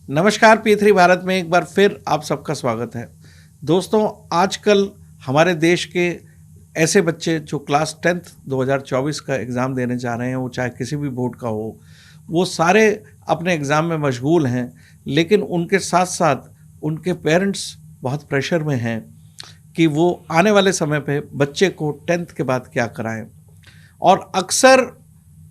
नमस्कार P3 भारत में एक बार फिर आप सबका स्वागत है। दोस्तों, आजकल हमारे देश के ऐसे बच्चे जो क्लास 10th 2024 का एग्ज़ाम देने जा रहे हैं, वो चाहे किसी भी बोर्ड का हो, वो सारे अपने एग्ज़ाम में मशगूल हैं। लेकिन उनके साथ साथ उनके पेरेंट्स बहुत प्रेशर में हैं कि वो आने वाले समय पे बच्चे को 10th के बाद क्या कराएं। और अक्सर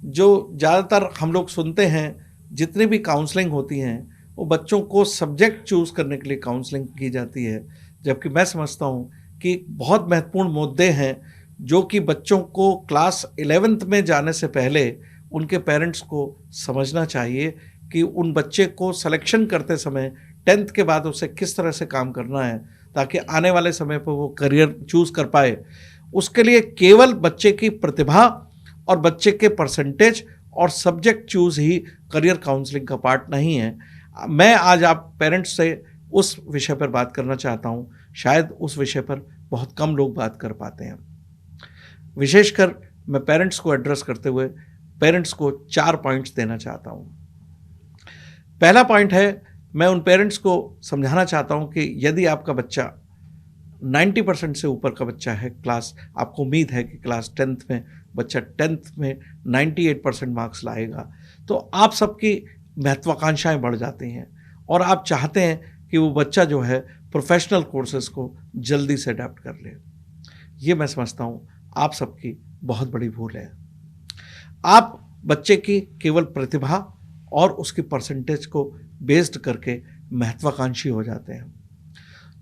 जो ज़्यादातर हम लोग सुनते हैं, जितनी भी काउंसलिंग होती हैं, वो बच्चों को सब्जेक्ट चूज़ करने के लिए काउंसलिंग की जाती है। जबकि मैं समझता हूँ कि बहुत महत्वपूर्ण मुद्दे हैं जो कि बच्चों को क्लास 11th में जाने से पहले उनके पेरेंट्स को समझना चाहिए कि उन बच्चे को सिलेक्शन करते समय 10th के बाद उसे किस तरह से काम करना है, ताकि आने वाले समय पर वो करियर चूज़ कर पाए। उसके लिए केवल बच्चे की प्रतिभा और बच्चे के परसेंटेज और सब्जेक्ट चूज़ ही करियर काउंसलिंग का पार्ट नहीं है। मैं आज आप पेरेंट्स से उस विषय पर बात करना चाहता हूँ। शायद उस विषय पर बहुत कम लोग बात कर पाते हैं। विशेषकर मैं पेरेंट्स को एड्रेस करते हुए पेरेंट्स को 4 पॉइंट्स देना चाहता हूँ। पहला पॉइंट है, मैं उन पेरेंट्स को समझाना चाहता हूँ कि यदि आपका बच्चा 90% से ऊपर का बच्चा है, आपको उम्मीद है कि क्लास 10th में बच्चा 10th में 98% मार्क्स लाएगा, तो आप सबकी महत्वाकांक्षाएं बढ़ जाती हैं और आप चाहते हैं कि वो बच्चा जो है प्रोफेशनल कोर्सेज़ को जल्दी से अडेप्ट कर ले। ये मैं समझता हूँ आप सबकी बहुत बड़ी भूल है। आप बच्चे की केवल प्रतिभा और उसकी परसेंटेज को बेस्ड करके महत्वाकांक्षी हो जाते हैं,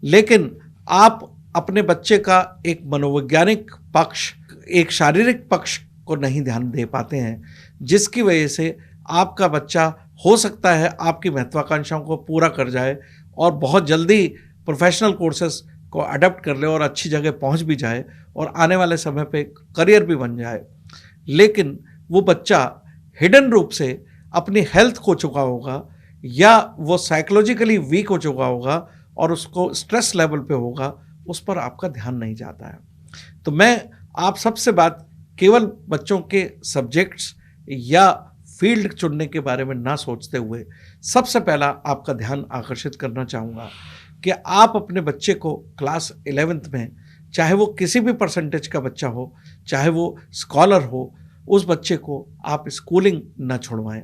लेकिन आप अपने बच्चे का एक मनोवैज्ञानिक पक्ष, एक शारीरिक पक्ष को नहीं ध्यान दे पाते हैं, जिसकी वजह से आपका बच्चा हो सकता है आपकी महत्वाकांक्षाओं को पूरा कर जाए और बहुत जल्दी प्रोफेशनल कोर्सेज को अडॉप्ट कर ले और अच्छी जगह पहुंच भी जाए और आने वाले समय पे करियर भी बन जाए। लेकिन वो बच्चा हिडन रूप से अपनी हेल्थ खो चुका होगा या वो साइकोलॉजिकली वीक हो चुका होगा और उसको स्ट्रेस लेवल पे होगा, उस पर आपका ध्यान नहीं जाता है। तो मैं आप सबसे बात केवल बच्चों के सब्जेक्ट्स या फील्ड चुनने के बारे में ना सोचते हुए सबसे पहला आपका ध्यान आकर्षित करना चाहूँगा कि आप अपने बच्चे को क्लास 11th में, चाहे वो किसी भी परसेंटेज का बच्चा हो, चाहे वो स्कॉलर हो, उस बच्चे को आप स्कूलिंग ना छुड़वाएं।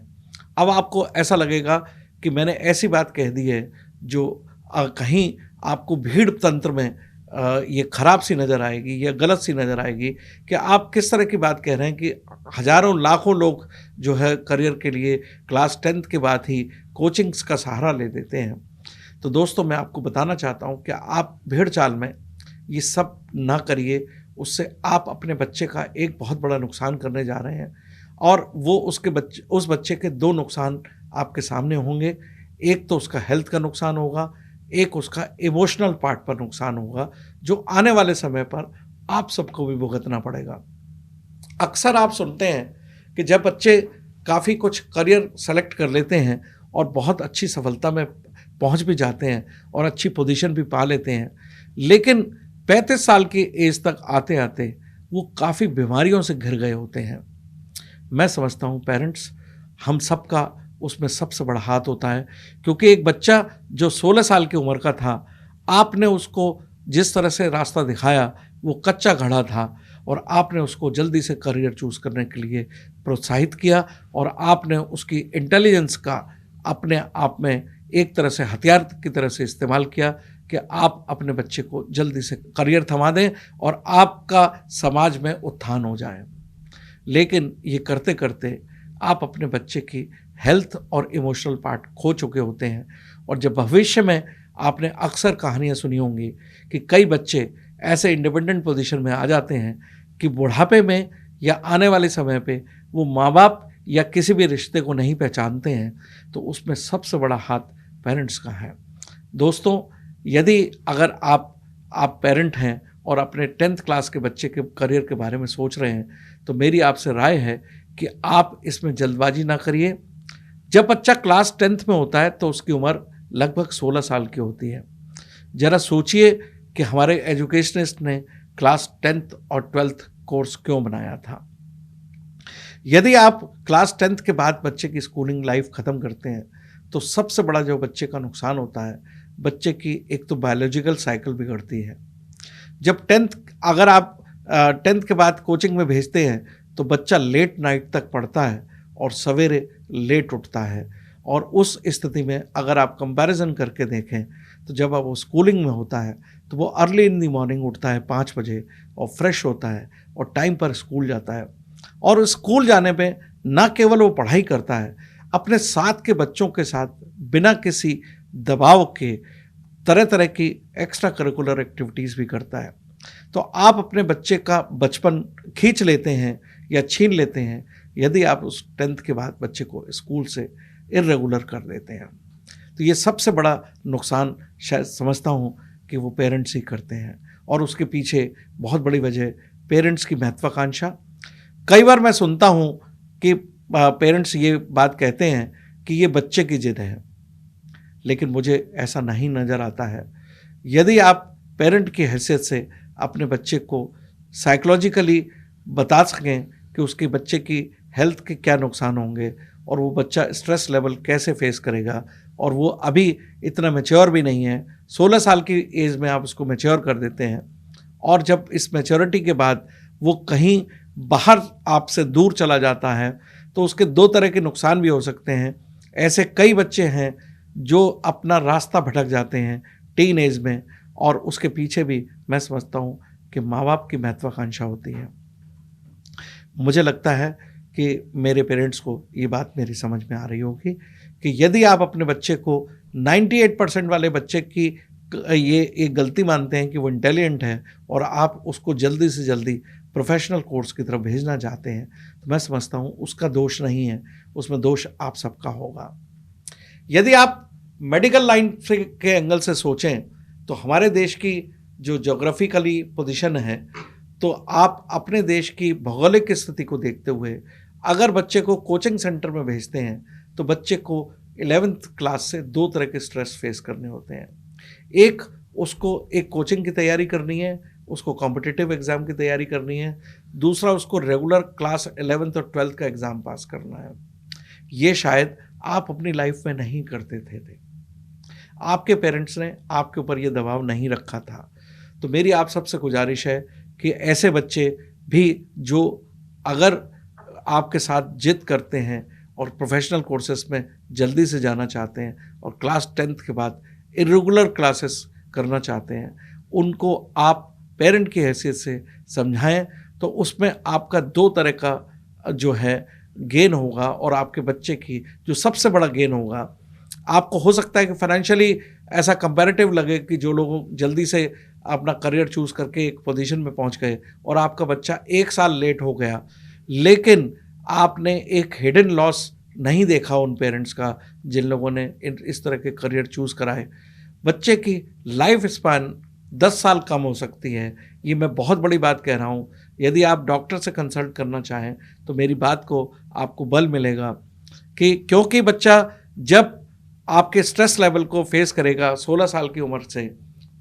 अब आपको ऐसा लगेगा कि मैंने ऐसी बात कह दी है जो कहीं आपको भीड़ तंत्र में ये खराब सी नज़र आएगी या गलत सी नज़र आएगी कि आप किस तरह की बात कह रहे हैं कि हज़ारों लाखों लोग जो है करियर के लिए क्लास 10th के बाद ही कोचिंग्स का सहारा ले देते हैं। तो दोस्तों, मैं आपको बताना चाहता हूं कि आप भीड़ चाल में ये सब ना करिए। उससे आप अपने बच्चे का एक बहुत बड़ा नुकसान करने जा रहे हैं और वो उस बच्चे के 2 नुकसान आपके सामने होंगे। एक तो उसका हेल्थ का नुकसान होगा, एक उसका इमोशनल पार्ट पर नुकसान होगा, जो आने वाले समय पर आप सबको भी भुगतना पड़ेगा। अक्सर आप सुनते हैं कि जब बच्चे काफ़ी कुछ करियर सेलेक्ट कर लेते हैं और बहुत अच्छी सफलता में पहुंच भी जाते हैं और अच्छी पोजीशन भी पा लेते हैं, लेकिन 35 साल की एज तक आते आते वो काफ़ी बीमारियों से घिर गए होते हैं। मैं समझता हूँ पेरेंट्स, हम सबका उसमें सबसे बड़ा हाथ होता है, क्योंकि एक बच्चा जो 16 साल की उम्र का था, आपने उसको जिस तरह से रास्ता दिखाया वो कच्चा घड़ा था और आपने उसको जल्दी से करियर चूज़ करने के लिए प्रोत्साहित किया और आपने उसकी इंटेलिजेंस का अपने आप में एक तरह से हथियार की तरह से इस्तेमाल किया कि आप अपने बच्चे को जल्दी से करियर थमा दें और आपका समाज में उत्थान हो जाए। लेकिन ये करते करते आप अपने बच्चे की हेल्थ और इमोशनल पार्ट खो चुके होते हैं। और जब भविष्य में आपने अक्सर कहानियाँ सुनी होंगी कि कई बच्चे ऐसे इंडिपेंडेंट पोजीशन में आ जाते हैं कि बुढ़ापे में या आने वाले समय पे वो माँ बाप या किसी भी रिश्ते को नहीं पहचानते हैं, तो उसमें सबसे बड़ा हाथ पेरेंट्स का है। दोस्तों, यदि अगर आप पेरेंट हैं और अपने 10th क्लास के बच्चे के करियर के बारे में सोच रहे हैं, तो मेरी आपसे राय है कि आप इसमें जल्दबाजी ना करिए। जब बच्चा क्लास 10th में होता है तो उसकी उम्र लगभग 16 साल की होती है। ज़रा सोचिए कि हमारे एजुकेशनिस्ट ने क्लास 10th और 12th कोर्स क्यों बनाया था। यदि आप क्लास 10th के बाद बच्चे की स्कूलिंग लाइफ ख़त्म करते हैं तो सबसे बड़ा जो बच्चे का नुकसान होता है, बच्चे की एक तो बायोलॉजिकल साइकिल बिगड़ती है। जब अगर आप 10th के बाद कोचिंग में भेजते हैं तो बच्चा लेट नाइट तक पढ़ता है और सवेरे लेट उठता है। और उस स्थिति में अगर आप कंपैरिजन करके देखें तो जब अब वो स्कूलिंग में होता है तो वो अर्ली इन दी मॉर्निंग उठता है 5 बजे और फ्रेश होता है और टाइम पर स्कूल जाता है। और स्कूल जाने पे ना केवल वो पढ़ाई करता है, अपने साथ के बच्चों के साथ बिना किसी दबाव के तरह तरह की एक्स्ट्रा करिकुलर एक्टिविटीज़ भी करता है। तो आप अपने बच्चे का बचपन खींच लेते हैं या छीन लेते हैं यदि आप उस 10th के बाद बच्चे को स्कूल से इर्रेगुलर कर देते हैं। तो ये सबसे बड़ा नुकसान शायद समझता हूँ कि वो पेरेंट्स ही करते हैं, और उसके पीछे बहुत बड़ी वजह पेरेंट्स की महत्वाकांक्षा। कई बार मैं सुनता हूँ कि पेरेंट्स ये बात कहते हैं कि ये बच्चे की जिद है, लेकिन मुझे ऐसा नहीं नज़र आता है। यदि आप पेरेंट की हैसियत से अपने बच्चे को साइकोलॉजिकली बता सकें कि उसके बच्चे की हेल्थ के क्या नुकसान होंगे और वो बच्चा स्ट्रेस लेवल कैसे फेस करेगा, और वो अभी इतना मैच्योर भी नहीं है, 16 साल की एज में आप उसको मैच्योर कर देते हैं, और जब इस मैच्योरिटी के बाद वो कहीं बाहर आपसे दूर चला जाता है तो उसके 2 तरह के नुकसान भी हो सकते हैं। ऐसे कई बच्चे हैं जो अपना रास्ता भटक जाते हैं टीन एज में, और उसके पीछे भी मैं समझता हूँ कि माँ बाप की महत्वाकांक्षा होती है। मुझे लगता है कि मेरे पेरेंट्स को ये बात मेरी समझ में आ रही होगी कि यदि आप अपने बच्चे को 98% वाले बच्चे की ये एक गलती मानते हैं कि वो इंटेलिजेंट है और आप उसको जल्दी से जल्दी प्रोफेशनल कोर्स की तरफ भेजना चाहते हैं, तो मैं समझता हूँ उसका दोष नहीं है, उसमें दोष आप सबका होगा। यदि आप मेडिकल लाइन से के एंगल से सोचें तो हमारे देश की जो ज्योग्राफिकली पोजीशन है, तो आप अपने देश की भौगोलिक स्थिति को देखते हुए अगर बच्चे को कोचिंग सेंटर में भेजते हैं तो बच्चे को 11th क्लास से 2 तरह के स्ट्रेस फेस करने होते हैं। एक, उसको एक कोचिंग की तैयारी करनी है, उसको कॉम्पिटिटिव एग्ज़ाम की तैयारी करनी है। दूसरा, उसको रेगुलर क्लास 11th और 12th का एग्ज़ाम पास करना है। ये शायद आप अपनी लाइफ में नहीं करते थे। आपके पेरेंट्स ने आपके ऊपर ये दबाव नहीं रखा था। तो मेरी आप सबसे गुजारिश है कि ऐसे बच्चे भी जो अगर आपके साथ जिद करते हैं और प्रोफेशनल कोर्सेस में जल्दी से जाना चाहते हैं और क्लास 10th के बाद इरेगुलर क्लासेस करना चाहते हैं, उनको आप पेरेंट की हैसियत से समझाएं, तो उसमें आपका 2 तरह का जो है गेन होगा। और आपके बच्चे की जो सबसे बड़ा गेन होगा, आपको हो सकता है कि फाइनेंशियली ऐसा कंपैरेटिव लगे कि जो लोग जल्दी से अपना करियर चूज़ करके एक पोजीशन में पहुंच गए और आपका बच्चा 1 साल लेट हो गया, लेकिन आपने एक हिडन लॉस नहीं देखा उन पेरेंट्स का जिन लोगों ने इस तरह के करियर चूज़ कराए। बच्चे की लाइफ स्पैन 10 साल कम हो सकती है। ये मैं बहुत बड़ी बात कह रहा हूँ। यदि आप डॉक्टर से कंसल्ट करना चाहें तो मेरी बात को आपको बल मिलेगा कि क्योंकि बच्चा जब आपके स्ट्रेस लेवल को फेस करेगा 16 साल की उम्र से,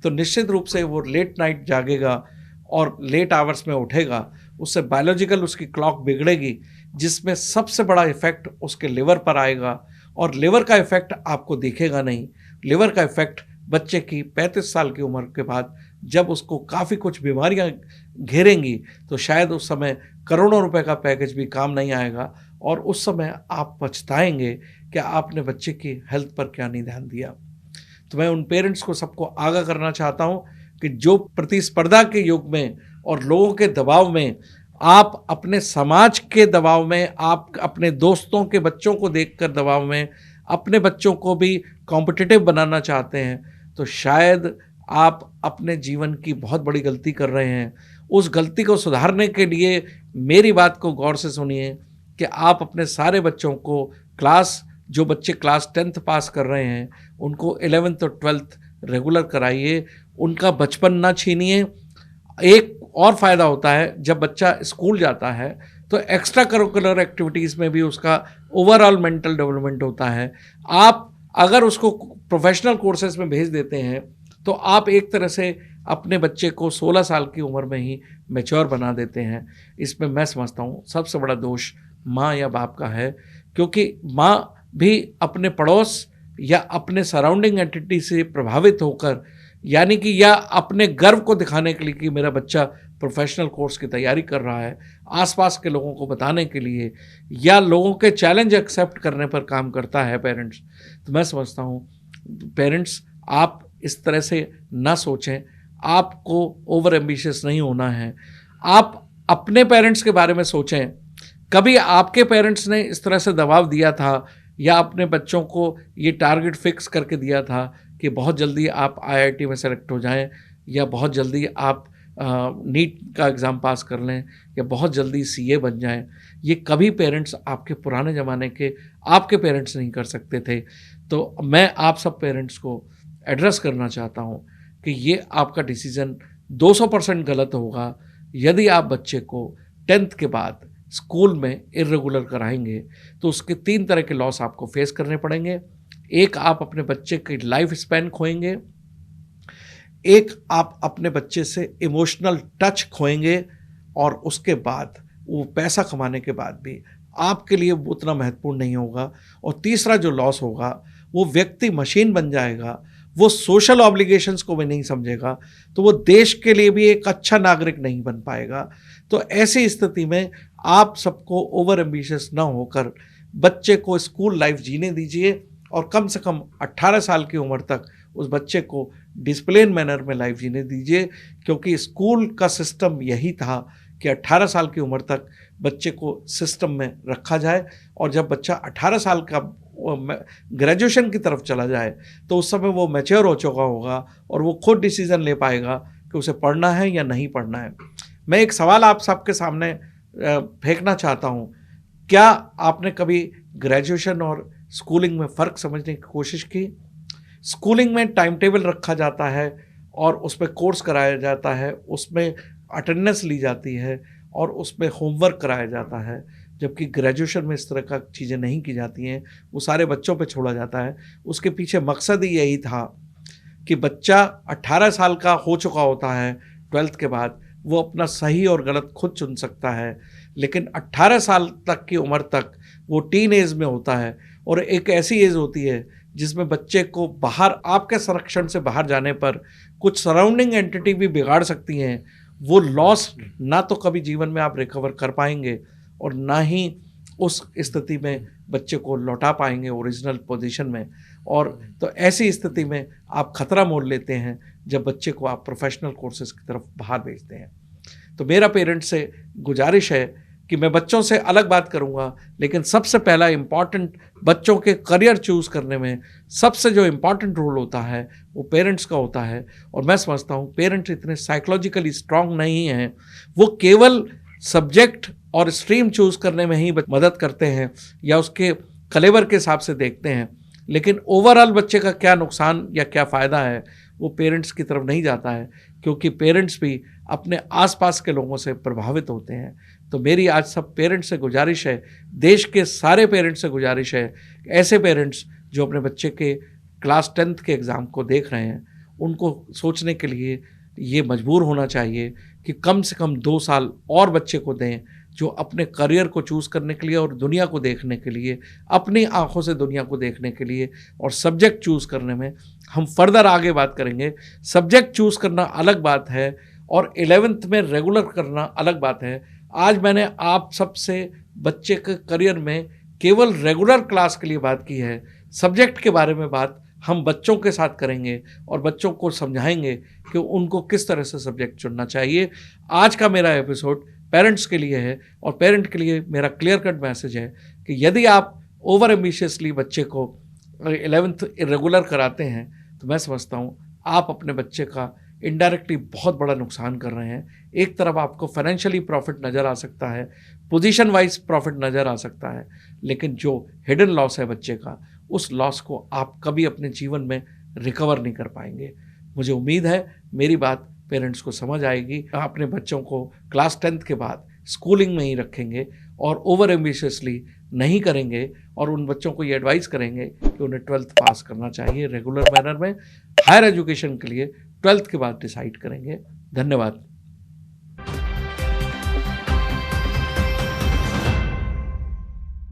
तो निश्चित रूप से वो लेट नाइट जागेगा और लेट आवर्स में उठेगा। उससे बायोलॉजिकल उसकी क्लॉक बिगड़ेगी, जिसमें सबसे बड़ा इफेक्ट उसके लिवर पर आएगा, और लिवर का इफेक्ट आपको दिखेगा नहीं। लिवर का इफेक्ट बच्चे की 35 साल की उम्र के बाद जब उसको काफ़ी कुछ बीमारियां घेरेंगी, तो शायद उस समय करोड़ों रुपए का पैकेज भी काम नहीं आएगा, और उस समय आप पछताएंगे कि आपने बच्चे की हेल्थ पर क्या नहीं ध्यान दिया। तो मैं उन पेरेंट्स को सबको आगाह करना चाहता हूँ कि जो प्रतिस्पर्धा के युग में और लोगों के दबाव में, आप अपने समाज के दबाव में, आप अपने दोस्तों के बच्चों को देखकर दबाव में अपने बच्चों को भी कॉम्पिटिटिव बनाना चाहते हैं, तो शायद आप अपने जीवन की बहुत बड़ी गलती कर रहे हैं। उस गलती को सुधारने के लिए मेरी बात को गौर से सुनिए कि आप अपने सारे बच्चों को जो बच्चे क्लास 10th पास कर रहे हैं उनको 11th और 12th रेगुलर कराइए, उनका बचपन ना छीनिए। एक और फ़ायदा होता है, जब बच्चा स्कूल जाता है तो एक्स्ट्रा करिकुलर एक्टिविटीज़ में भी उसका ओवरऑल मेंटल डेवलपमेंट होता है। आप अगर उसको प्रोफेशनल कोर्सेज में भेज देते हैं तो आप एक तरह से अपने बच्चे को 16 साल की उम्र में ही मैच्योर बना देते हैं। इसमें मैं समझता हूँ सबसे बड़ा दोष माँ या बाप का है, क्योंकि माँ भी अपने पड़ोस या अपने सराउंडिंग एंटिटी से प्रभावित होकर, यानी कि या अपने गर्व को दिखाने के लिए कि मेरा बच्चा प्रोफेशनल कोर्स की तैयारी कर रहा है, आसपास के लोगों को बताने के लिए, या लोगों के चैलेंज एक्सेप्ट करने पर काम करता है पेरेंट्स, तो मैं समझता हूँ पेरेंट्स आप इस तरह से ना सोचें। आपको ओवर एम्बिशियस नहीं होना है। आप अपने पेरेंट्स के बारे में सोचें। कभी आपके पेरेंट्स ने इस तरह से दबाव दिया था या अपने बच्चों को ये टारगेट फिक्स करके दिया था कि बहुत जल्दी आप आईआईटी में सेलेक्ट हो जाएं, या बहुत जल्दी आप नीट का एग्ज़ाम पास कर लें, या बहुत जल्दी सीए बन जाएं? ये कभी पेरेंट्स आपके पुराने ज़माने के आपके पेरेंट्स नहीं कर सकते थे। तो मैं आप सब पेरेंट्स को एड्रेस करना चाहता हूँ कि ये आपका डिसीज़न 200% गलत होगा। यदि आप बच्चे को 10th के बाद स्कूल में इर्रेगुलर कराएंगे तो उसके 3 तरह के लॉस आपको फेस करने पड़ेंगे। एक, आप अपने बच्चे की लाइफ स्पैन खोएंगे। एक, आप अपने बच्चे से इमोशनल टच खोएंगे, और उसके बाद वो पैसा कमाने के बाद भी आपके लिए उतना महत्वपूर्ण नहीं होगा। और तीसरा जो लॉस होगा, वो व्यक्ति मशीन बन जाएगा, वो सोशल ऑब्लिगेशंस को भी नहीं समझेगा, तो वो देश के लिए भी एक अच्छा नागरिक नहीं बन पाएगा। तो ऐसी स्थिति में आप सबको ओवर एम्बिशियस ना होकर बच्चे को स्कूल लाइफ जीने दीजिए, और कम से कम 18 साल की उम्र तक उस बच्चे को डिसिप्लिन मैनर में लाइफ जीने दीजिए। क्योंकि स्कूल का सिस्टम यही था कि 18 साल की उम्र तक बच्चे को सिस्टम में रखा जाए, और जब बच्चा 18 साल का ग्रेजुएशन की तरफ चला जाए तो उस समय वो मैच्योर हो चुका होगा और वो खुद डिसीज़न ले पाएगा कि उसे पढ़ना है या नहीं पढ़ना है। मैं एक सवाल आप सबके सामने फेंकना चाहता हूँ। क्या आपने कभी ग्रेजुएशन और स्कूलिंग में फ़र्क समझने की कोशिश की? स्कूलिंग में टाइम टेबल रखा जाता है और उसमें कोर्स कराया जाता है, उसमें अटेंडेंस ली जाती है और उसमें होमवर्क कराया जाता है, जबकि ग्रेजुएशन में इस तरह का चीज़ें नहीं की जाती हैं। वो सारे बच्चों पे छोड़ा जाता है। उसके पीछे मकसद ही यही था कि बच्चा 18 साल का हो चुका होता है 12th के बाद, वो अपना सही और गलत खुद चुन सकता है। लेकिन 18 साल तक की उम्र तक वो टीन एज में होता है, और एक ऐसी एज होती है जिसमें बच्चे को बाहर, आपके संरक्षण से बाहर जाने पर कुछ सराउंडिंग एंटिटी भी बिगाड़ सकती हैं। वो लॉस ना तो कभी जीवन में आप रिकवर कर पाएंगे और ना ही उस स्थिति में बच्चे को लौटा पाएंगे ओरिजिनल पोजीशन में। और तो ऐसी स्थिति में आप खतरा मोल लेते हैं जब बच्चे को आप प्रोफेशनल कोर्सेज की तरफ बाहर भेजते हैं। तो मेरा पेरेंट्स से गुजारिश है कि मैं बच्चों से अलग बात करूंगा, लेकिन सबसे पहला इम्पॉर्टेंट बच्चों के करियर चूज़ करने में सबसे जो इम्पॉर्टेंट रोल होता है वो पेरेंट्स का होता है। और मैं समझता हूँ पेरेंट्स इतने साइकोलॉजिकली स्ट्रांग नहीं हैं। वो केवल सब्जेक्ट और स्ट्रीम चूज़ करने में ही मदद करते हैं या उसके कलेवर के हिसाब से देखते हैं, लेकिन ओवरऑल बच्चे का क्या नुकसान या क्या फ़ायदा है वो पेरेंट्स की तरफ नहीं जाता है, क्योंकि पेरेंट्स भी अपने आसपास के लोगों से प्रभावित होते हैं। तो मेरी आज सब पेरेंट्स से गुजारिश है, देश के सारे पेरेंट्स से गुजारिश है, ऐसे पेरेंट्स जो अपने बच्चे के क्लास 10th के एग्ज़ाम को देख रहे हैं, उनको सोचने के लिए ये मजबूर होना चाहिए कि कम से कम 2 साल और बच्चे को दें, जो अपने करियर को चूज़ करने के लिए और दुनिया को देखने के लिए, अपनी आंखों से दुनिया को देखने के लिए, और सब्जेक्ट चूज़ करने में हम फर्दर आगे बात करेंगे। सब्जेक्ट चूज़ करना अलग बात है और 11th में रेगुलर करना अलग बात है। आज मैंने आप सबसे बच्चे के करियर में केवल रेगुलर क्लास के लिए बात की है। सब्जेक्ट के बारे में बात हम बच्चों के साथ करेंगे और बच्चों को समझाएंगे कि उनको किस तरह से सब्जेक्ट चुनना चाहिए। आज का मेरा एपिसोड पेरेंट्स के लिए है, और पेरेंट के लिए मेरा क्लियर कट मैसेज है कि यदि आप ओवर एम्बिशियसली बच्चे को 11th इरेगुलर कराते हैं तो मैं समझता हूँ आप अपने बच्चे का इनडायरेक्टली बहुत बड़ा नुकसान कर रहे हैं। एक तरफ आपको फाइनेंशियली प्रॉफिट नज़र आ सकता है, पोजीशन वाइज प्रॉफिट नज़र आ सकता है, लेकिन जो हिडन लॉस है बच्चे का, उस लॉस को आप कभी अपने जीवन में रिकवर नहीं कर पाएंगे। मुझे उम्मीद है मेरी बात पेरेंट्स को समझ आएगी। अपने बच्चों को क्लास 10th के बाद स्कूलिंग में ही रखेंगे और ओवर एम्बिशियसली नहीं करेंगे, और उन बच्चों को ये एडवाइस करेंगे कि उन्हें 12th पास करना चाहिए रेगुलर मैनर में। हायर एजुकेशन के लिए 12th के बाद डिसाइड करेंगे। धन्यवाद।